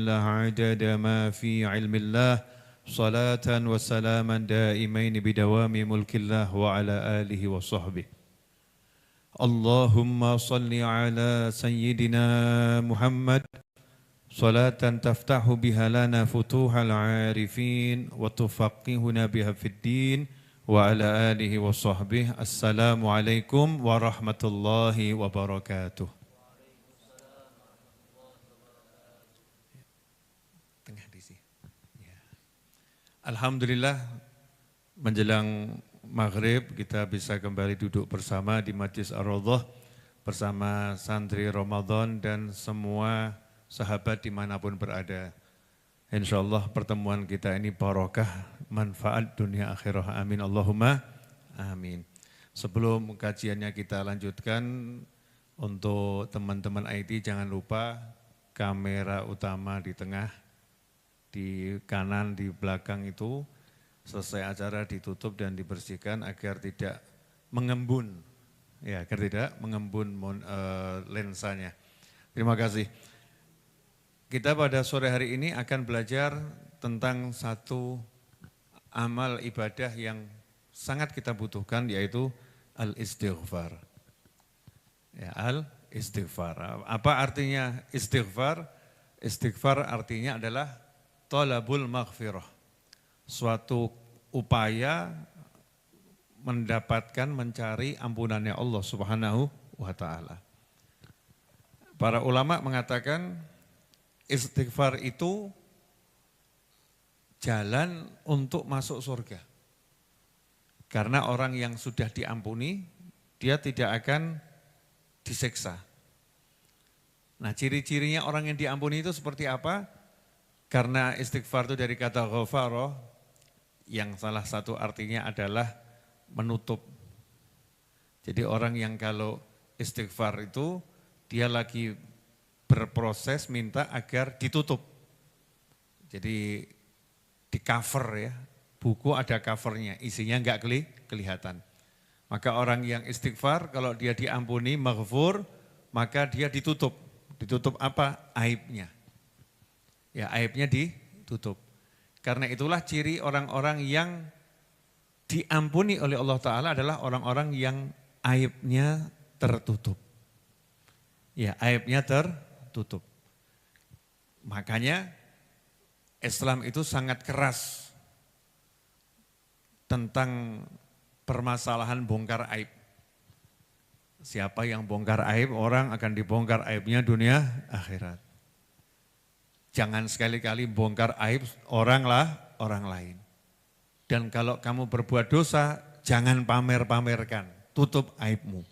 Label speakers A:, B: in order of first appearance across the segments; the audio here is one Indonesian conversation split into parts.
A: الله عدد ما في علم الله صلاة وسلاما دائمين بدوام ملك الله وعلى آله وصحبه. اللهم صل على سيدنا محمد صلاة تفتح بها لنا فتوح العارفين وتفقهنا بها في الدين وعلى آله وصحبه. السلام عليكم ورحمة الله وبركاته. Alhamdulillah menjelang maghrib kita bisa kembali duduk bersama di Majlis Ar-Raudhah bersama santri Ramadan dan semua sahabat dimanapun berada. InsyaAllah pertemuan kita ini barokah, manfaat dunia akhirah. Amin Allahumma amin. Sebelum kajiannya kita lanjutkan, untuk teman-teman IT jangan lupa kamera utama di tengah, di kanan, di belakang itu selesai acara ditutup dan dibersihkan agar tidak mengembun, ya, agar tidak mengembun lensanya. Terima kasih. Kita pada sore hari ini akan belajar tentang satu amal ibadah yang sangat kita butuhkan, yaitu al-istighfar. Ya, al-istighfar. Apa artinya istighfar? Istighfar artinya adalah talabul maghfirah, suatu upaya mendapatkan, mencari ampunannya Allah Subhanahu wa ta'ala. Para ulama mengatakan istighfar itu jalan untuk masuk surga. Karena orang yang sudah diampuni, dia tidak akan disiksa. Nah, ciri-cirinya orang yang diampuni itu seperti apa? Karena istighfar itu dari kata ghafara, yang salah satu artinya adalah menutup. Jadi orang yang kalau istighfar itu dia lagi berproses minta agar ditutup. Jadi di cover ya, buku ada covernya, isinya enggak kelihatan. Maka orang yang istighfar kalau dia diampuni, maghfur, maka dia ditutup. Ditutup apa? Aibnya. Ya, aibnya ditutup. Karena itulah ciri orang-orang yang diampuni oleh Allah Ta'ala adalah orang-orang yang aibnya tertutup. Ya, aibnya tertutup. Makanya Islam itu sangat keras tentang permasalahan bongkar aib. Siapa yang bongkar aib, orang akan dibongkar aibnya dunia akhirat. Jangan sekali-kali bongkar aib orang lain. Dan kalau kamu berbuat dosa, jangan pamer-pamerkan, tutup aibmu.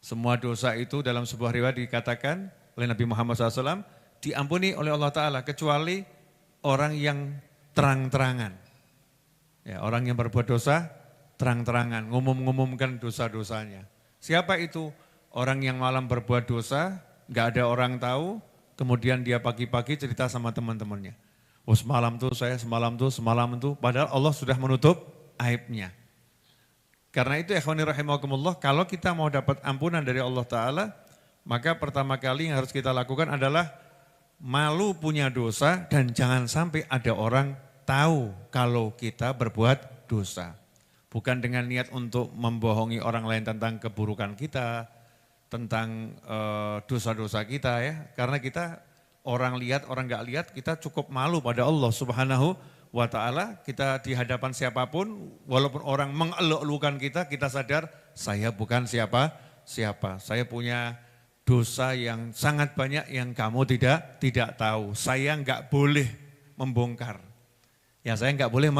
A: Semua dosa itu dalam sebuah riwayat dikatakan oleh Nabi Muhammad SAW, diampuni oleh Allah Ta'ala, kecuali orang yang terang-terangan. Ya, orang yang berbuat dosa, terang-terangan, ngumum-ngumumkan dosa-dosanya. Siapa itu? Orang yang malam berbuat dosa, gak ada orang tahu, kemudian dia pagi-pagi cerita sama teman-temannya. Oh semalam tuh saya, semalam tuh, padahal Allah sudah menutup aibnya. Karena itu ikhwani rahimakumullah, kalau kita mau dapat ampunan dari Allah Ta'ala, maka pertama kali yang harus kita lakukan adalah malu punya dosa dan jangan sampai ada orang tahu kalau kita berbuat dosa. Bukan dengan niat untuk membohongi orang lain tentang keburukan kita, tentang dosa-dosa kita ya, karena kita orang lihat, orang nggak lihat, kita cukup malu pada Allah Subhanahu wa ta'ala, kita di hadapan siapapun, walaupun orang mengeluk-elukan kita, kita sadar saya bukan siapa-siapa, saya punya dosa yang sangat banyak yang kamu tidak tahu, saya nggak boleh membongkar, ya saya nggak boleh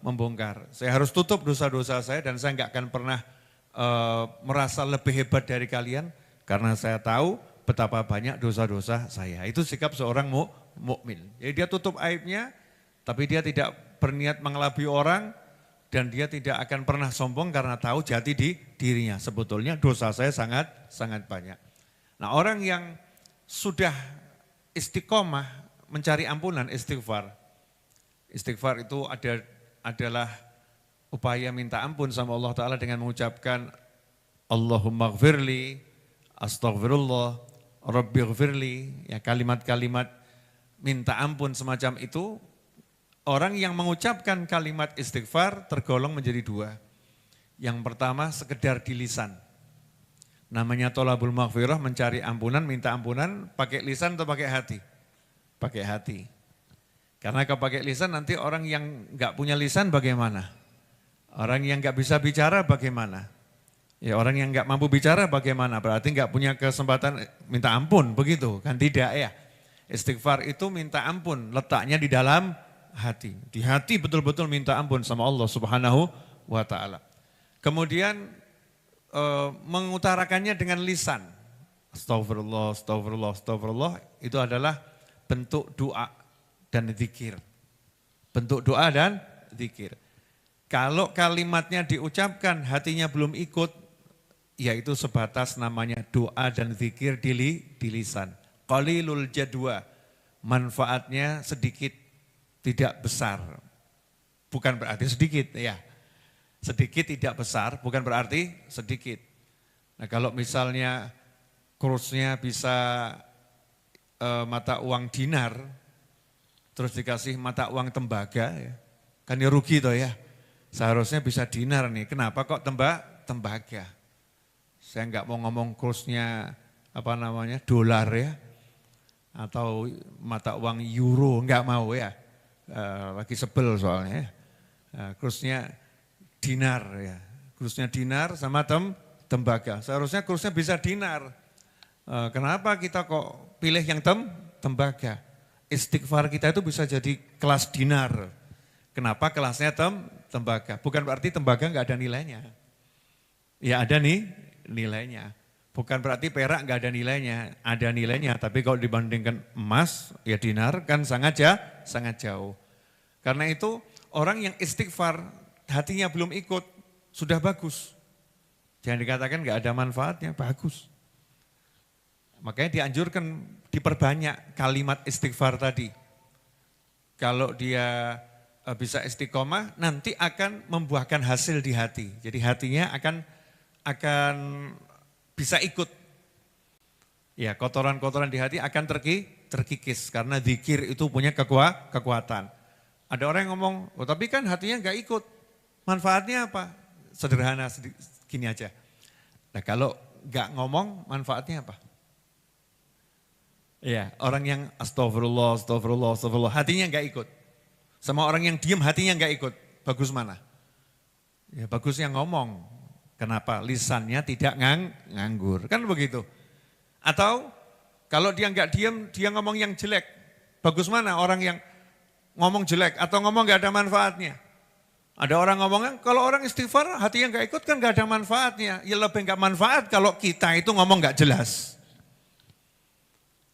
A: membongkar, saya harus tutup dosa-dosa saya dan saya nggak akan pernah merasa lebih hebat dari kalian karena saya tahu betapa banyak dosa-dosa saya. Itu sikap seorang mukmin. Jadi dia tutup aibnya, tapi dia tidak berniat mengelabui orang dan dia tidak akan pernah sombong karena tahu jati di dirinya. Sebetulnya dosa saya sangat banyak. Nah, orang yang sudah istiqomah mencari ampunan, istighfar. Istighfar itu adalah upaya minta ampun sama Allah Ta'ala dengan mengucapkan Allahumma gfirli, astaghfirullah, rabbi gfirli, ya kalimat-kalimat minta ampun semacam itu, orang yang mengucapkan kalimat istighfar tergolong menjadi dua. Yang pertama sekedar di lisan. Namanya tolabul maghfirah, mencari ampunan, minta ampunan, pakai lisan atau pakai hati? Pakai hati. Karena kalau pakai lisan nanti orang yang enggak punya lisan bagaimana? Orang yang enggak bisa bicara bagaimana? Ya orang yang enggak mampu bicara bagaimana? Berarti enggak punya kesempatan minta ampun, begitu kan? Tidak ya. Istighfar itu minta ampun, letaknya di dalam hati. Di hati betul-betul minta ampun sama Allah Subhanahu wa taala. Kemudian mengutarakannya dengan lisan. Astagfirullah, astagfirullah, astagfirullah, itu adalah bentuk doa dan zikir. Bentuk doa dan zikir. Kalau kalimatnya diucapkan hatinya belum ikut, yaitu sebatas namanya doa dan zikir di lisan. Qalilul jadwa, manfaatnya sedikit, tidak besar. Bukan berarti sedikit ya. Sedikit tidak besar, bukan berarti sedikit. Nah kalau misalnya kursnya bisa mata uang dinar, terus dikasih mata uang tembaga, ya, kan ya rugi toh ya. Seharusnya bisa dinar nih, kenapa kok tembaga? Saya enggak mau ngomong kursnya apa namanya dolar ya, atau mata uang euro, enggak mau ya, lagi sebel soalnya. Kursnya dinar ya, kursnya dinar sama tembaga. Seharusnya kursnya bisa dinar. Kenapa kita kok pilih yang tembaga? Istighfar kita itu bisa jadi kelas dinar. Kenapa kelasnya tembaga? Bukan berarti tembaga enggak ada nilainya. Ya ada nih nilainya. Bukan berarti perak enggak ada nilainya. Ada nilainya, tapi kalau dibandingkan emas, ya dinar kan sangat jauh. Karena itu orang yang istighfar hatinya belum ikut, sudah bagus. Jangan dikatakan enggak ada manfaatnya, bagus. Makanya dianjurkan diperbanyak kalimat istighfar tadi. Kalau dia bisa istiqomah, nanti akan membuahkan hasil di hati. Jadi hatinya akan bisa ikut. Ya, kotoran-kotoran di hati akan terkikis karena zikir itu punya kekuatan. Ada orang yang ngomong, oh tapi kan hatinya enggak ikut. Manfaatnya apa? Sederhana gini aja. Nah kalau enggak ngomong, manfaatnya apa? Ya, orang yang astagfirullah, astagfirullah, astagfirullah, hatinya enggak ikut. Sama orang yang diam hatinya enggak ikut. Bagus mana? Ya bagus yang ngomong. Kenapa? Lisannya tidak nganggur. Kan begitu. Atau kalau dia enggak diam, dia ngomong yang jelek. Bagus mana orang yang ngomong jelek atau ngomong enggak ada manfaatnya? Ada orang ngomongnya, kalau orang istighfar hatinya enggak ikut kan enggak ada manfaatnya. Ya lebih enggak manfaat kalau kita itu ngomong enggak jelas.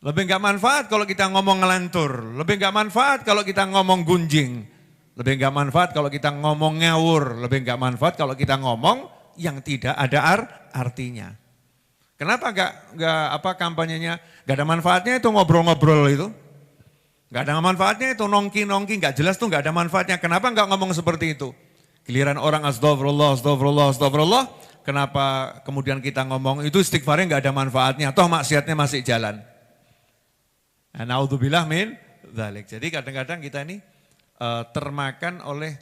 A: Lebih enggak manfaat kalau kita ngomong ngelantur. Lebih enggak manfaat kalau kita ngomong gunjing. Lebih enggak manfaat kalau kita ngomong ngawur. Lebih enggak manfaat kalau kita ngomong yang tidak ada artinya. Kenapa enggak kampanyenya enggak ada manfaatnya itu ngobrol-ngobrol itu? Enggak ada manfaatnya itu nongki-nongki, enggak jelas tuh enggak ada manfaatnya. Kenapa enggak ngomong seperti itu? Giliran orang astagfirullah, astagfirullah, astagfirullah, kenapa kemudian kita ngomong itu istighfarnya enggak ada manfaatnya, toh maksiatnya masih jalan. Naudzubillah min dzalik. Jadi kadang-kadang kita ini termakan oleh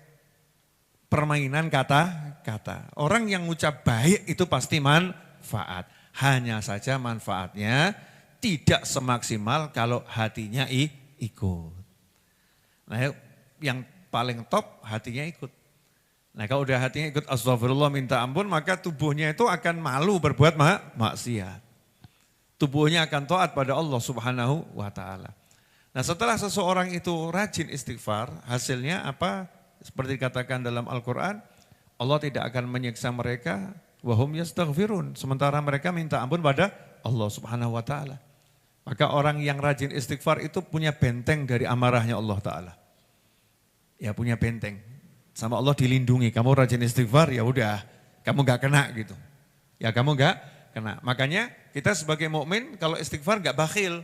A: permainan kata-kata. Orang yang ngucap baik itu pasti manfaat. Hanya saja manfaatnya tidak semaksimal kalau hatinya ikut. Nah yang paling top hatinya ikut. Nah kalau udah hatinya ikut astagfirullah minta ampun maka tubuhnya itu akan malu berbuat maksiat. Tubuhnya akan taat pada Allah Subhanahu wa taala. Nah, setelah seseorang itu rajin istighfar, hasilnya apa? Seperti dikatakan dalam Al-Qur'an, Allah tidak akan menyiksa mereka wa hum yastaghfirun, sementara mereka minta ampun pada Allah Subhanahu wa taala. Maka orang yang rajin istighfar itu punya benteng dari amarahnya Allah taala. Ya, punya benteng. Sama Allah dilindungi. Kamu rajin istighfar, ya udah, kamu enggak kena gitu. Ya, kamu enggak kena. Makanya kita sebagai mukmin kalau istighfar enggak bakhil.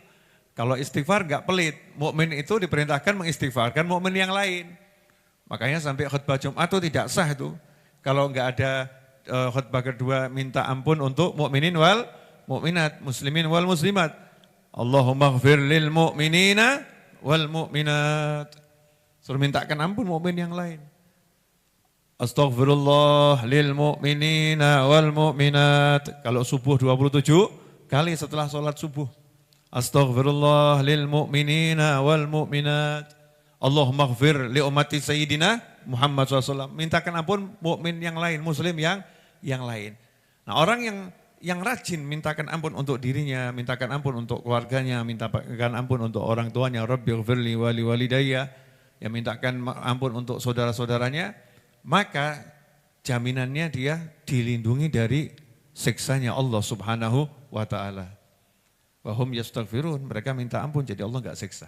A: Kalau istighfar enggak pelit. Mukmin itu diperintahkan mengistighfarkan mukmin yang lain. Makanya sampai khutbah Jumat itu tidak sah itu. Kalau enggak ada khutbah kedua minta ampun untuk mukminin wal mukminat, muslimin wal muslimat. Allahumma ighfir lil mu'minina wal mu'minat. Suruh mintakan ampun mukmin yang lain. Astaghfirullah lil mu'minina wal mu'minat. Kalau subuh 27 kali setelah sholat subuh. Astaghfirullah lil mu'minina wal mu'minat. Allahumma ighfir li ummati sayyidina Muhammad SAW. Mintakan ampun mukmin yang lain, muslim yang lain. Nah, orang yang rajin mintakan ampun untuk dirinya, mintakan ampun untuk keluarganya, mintakan ampun untuk orang tuanya, Rabbi ighfirli wa li walidayya, yang mintakan ampun untuk saudara-saudaranya, maka jaminannya dia dilindungi dari siksanya Allah Subhanahu wa taala. Wa hum yastaghfirun, mereka minta ampun jadi Allah enggak siksa.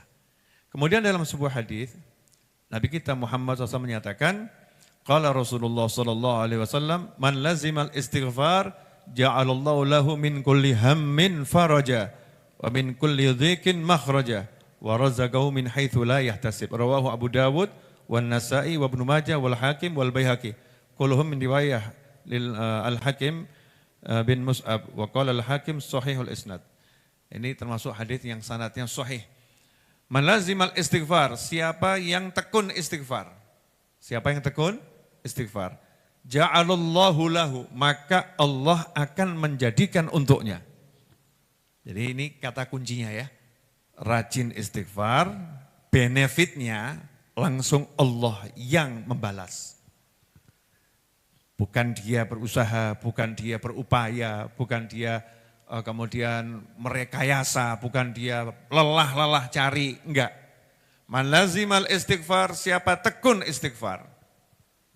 A: Kemudian dalam sebuah hadis Nabi kita Muhammad SAW menyatakan, qala Rasulullah sallallahu alaihi wasallam, man lazimal istighfar ja'alallahu lahu min kulli hammin faraja wa min kulli dhiqin makhraja wa razaqahu min haitsu la yahtasib. Rawahu Abu Dawud wan Nasa'i wa Ibnu Majah wal Hakim wal Baihaqi. Kulluhum min riwayah lil Al-Hakim bin Mus'ab wa qala Al-Hakim sahihul isnad. Ini termasuk hadis yang sanadnya sahih. Man lazimal istighfar, siapa yang tekun istighfar? Siapa yang tekun istighfar? Ja'alallahu lahu, maka Allah akan menjadikan untuknya. Jadi ini kata kuncinya ya. Rajin istighfar, benefitnya langsung Allah yang membalas. Bukan dia berusaha, bukan dia berupaya, bukan dia kemudian merekayasa, bukan dia lelah-lelah cari, enggak. Man lazimal istighfar, siapa tekun istighfar,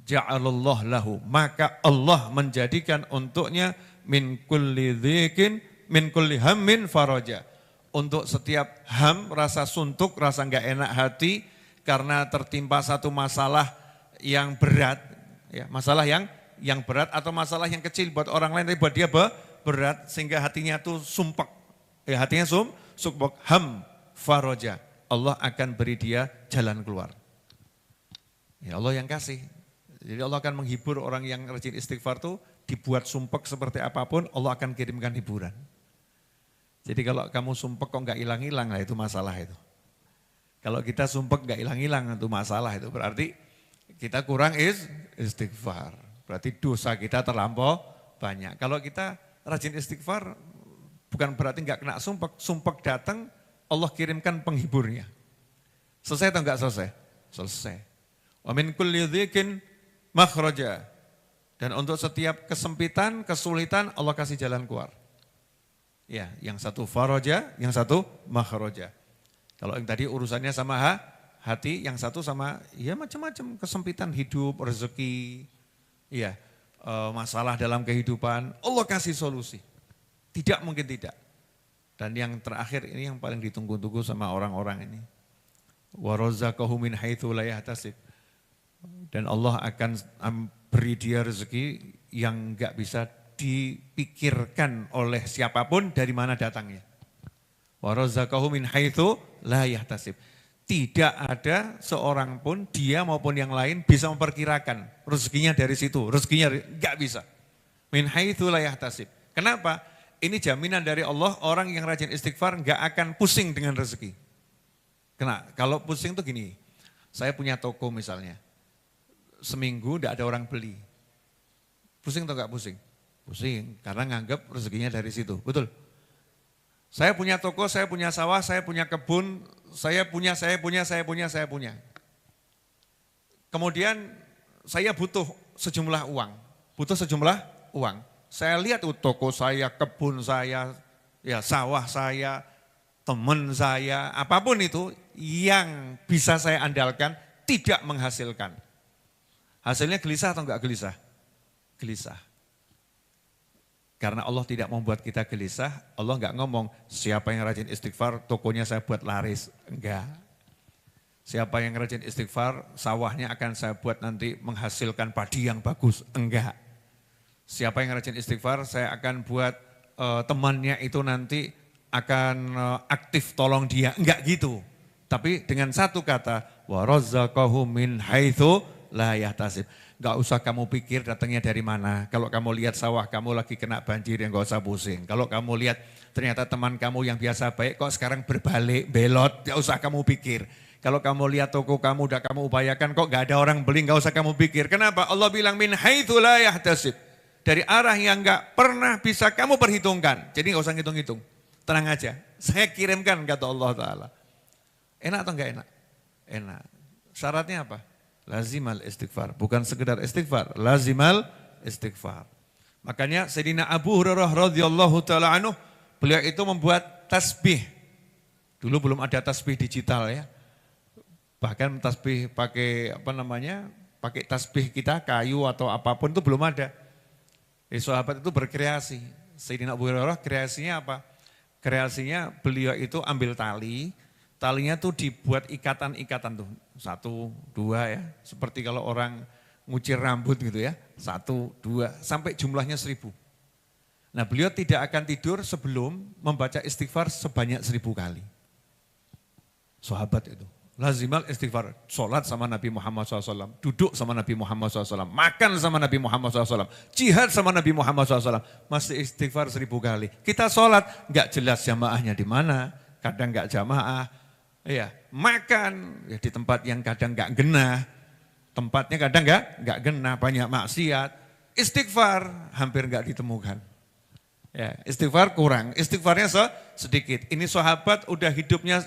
A: ja'alallah lahu, maka Allah menjadikan untuknya min kulli dhiqin, min kulli hammin faraja. Untuk setiap ham, rasa suntuk, rasa enggak enak hati, karena tertimpa satu masalah yang berat, ya, masalah yang berat atau masalah yang kecil buat orang lain, tapi buat dia berat sehingga hatinya tuh sumpek. Ya, hatinya sumpek, ham faraja. Allah akan beri dia jalan keluar. Ya, Allah yang kasih. Jadi Allah akan menghibur orang yang rajin istighfar tuh, dibuat sumpek seperti apapun Allah akan kirimkan hiburan. Jadi kalau kamu sumpek kok enggak hilang-hilang, nah itu masalah itu. Kalau kita sumpek enggak hilang-hilang, itu masalah itu. Berarti kita kurang istighfar. Berarti dosa kita terlampau banyak. Kalau kita rajin istighfar bukan berarti enggak kena sumpek. Sumpek datang, Allah kirimkan penghiburnya. Selesai atau enggak selesai? Selesai. Wa min kulli dhiqin makhraja. Dan untuk setiap kesempitan, kesulitan Allah kasih jalan keluar. Ya, yang satu faraja, yang satu makhraja. Kalau yang tadi urusannya sama hati, yang satu sama ya macam-macam kesempitan hidup, rezeki, ya. Masalah dalam kehidupan, Allah kasih solusi. Tidak mungkin tidak. Dan yang terakhir ini yang paling ditunggu-tunggu sama orang-orang ini. Wa razaqahu min haitsu la yahtasib. Dan Allah akan beri dia rezeki yang enggak bisa dipikirkan oleh siapapun dari mana datangnya. Wa razaqahu min haitsu la yahtasib. Tidak ada seorang pun, dia maupun yang lain bisa memperkirakan rezekinya dari situ. Rezekinya enggak bisa. Min haitsu la yahtasib. Kenapa? Ini jaminan dari Allah, orang yang rajin istighfar enggak akan pusing dengan rezeki. Karena kalau pusing tuh gini, saya punya toko misalnya, seminggu enggak ada orang beli. Pusing atau enggak pusing? Pusing, karena nganggap rezekinya dari situ. Betul? Saya punya toko, saya punya sawah, saya punya kebun, saya punya. Kemudian saya butuh sejumlah uang. Saya lihat toko saya, kebun saya, ya sawah saya, teman saya, apapun itu yang bisa saya andalkan tidak menghasilkan. Hasilnya gelisah atau enggak gelisah? Gelisah. Karena Allah tidak membuat kita gelisah, Allah enggak ngomong, siapa yang rajin istighfar, tokonya saya buat laris. Enggak. Siapa yang rajin istighfar, sawahnya akan saya buat nanti menghasilkan padi yang bagus. Enggak. Siapa yang rajin istighfar, saya akan buat temannya itu nanti akan aktif tolong dia. Enggak gitu. Tapi dengan satu kata, wa razaqahu min haitsu la yahtasib. Gak usah kamu pikir datangnya dari mana. Kalau kamu lihat sawah kamu lagi kena banjir, ya gak usah pusing. Kalau kamu lihat ternyata teman kamu yang biasa baik kok sekarang berbalik, belot, gak usah kamu pikir. Kalau kamu lihat toko kamu udah kamu upayakan kok gak ada orang beli, gak usah kamu pikir. Kenapa? Allah bilang min haitsu la yahtasib. Dari arah yang gak pernah bisa kamu perhitungkan. Jadi gak usah ngitung-ngitung. Tenang aja, saya kirimkan kata Allah Ta'ala. Enak atau enggak enak? Enak. Syaratnya apa? Lazimal istighfar. Bukan sekedar istighfar, lazimal istighfar. Makanya Sayyidina Abu Hurairah radhiyallahu ta'ala anhu, beliau itu membuat tasbih. Dulu belum ada tasbih digital ya. Bahkan tasbih pakai pakai tasbih kita kayu atau apapun itu belum ada. Sahabat itu berkreasi. Sayyidina Abu Hurairah kreasinya apa? Kreasinya beliau itu ambil talinya tuh dibuat ikatan-ikatan tuh. 1, 2 ya, seperti kalau orang ngucir rambut gitu ya. 1, 2, sampai jumlahnya 1000. Nah beliau tidak akan tidur sebelum membaca istighfar sebanyak 1000 kali. Sahabat itu. Lazimal istighfar, sholat sama Nabi Muhammad SAW, duduk sama Nabi Muhammad SAW, makan sama Nabi Muhammad SAW, jihad sama Nabi Muhammad SAW, masih istighfar 1000 kali. Kita sholat, gak jelas jamaahnya di mana, kadang gak jamaah, ya makan ya di tempat yang kadang gak genah, tempatnya kadang gak genah, banyak maksiat, istighfar hampir gak ditemukan. Ya, istighfar kurang, istighfarnya sedikit. Ini sahabat udah hidupnya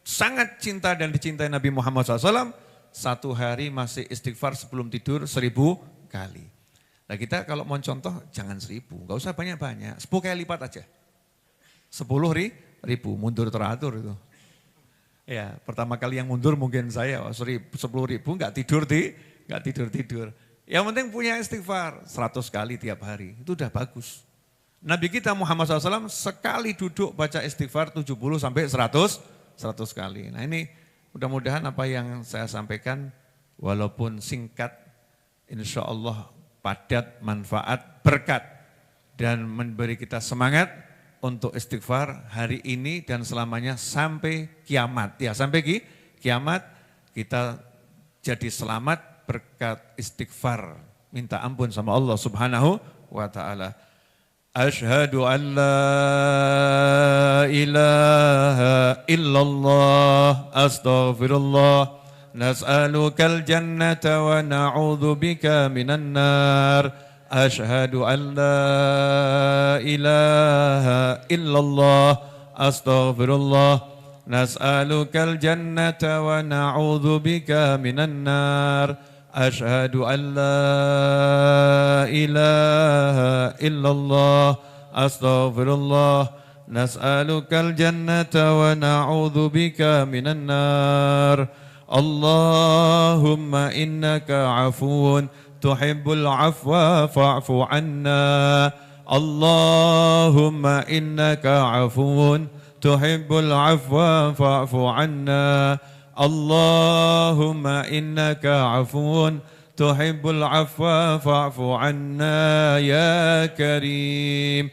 A: sangat cinta dan dicintai Nabi Muhammad SAW, satu hari masih istighfar sebelum tidur 1000 kali. Nah kita kalau mau contoh jangan 1000, gak usah banyak-banyak, 10 kali lipat aja. 10.000, mundur teratur itu. Ya pertama kali yang mundur mungkin saya, 10.000 gak tidur. Yang penting punya istighfar 100 kali tiap hari, itu udah bagus. Nabi kita Muhammad SAW sekali duduk baca istighfar 70 sampai 100 kali. Nah ini mudah-mudahan apa yang saya sampaikan walaupun singkat insya Allah padat manfaat berkat dan memberi kita semangat untuk istighfar hari ini dan selamanya sampai kiamat. Ya sampai kiamat kita jadi selamat berkat istighfar. Minta ampun sama Allah Subhanahu wa ta'ala. Asyhadu an la ilaha illallah astaghfirullah nas'alukal jannata wa na'udzu bika minan nar. Asyhadu an la ilaha illallah astaghfirullah nas'alukal jannata wa na'udzu bika minan nar. Asyhadu an la ilaha illallah astaghfirullah nas'alukal jannata wa na'udzu bika minan nar. Allahumma innaka afuwun tuhibbul afwa fa'fu anna. Allahumma innaka afuwun tuhibbul afwa fa'fu anna. Allahumma innaka afuwun tuhibbul afwa fa'fu anna ya karim.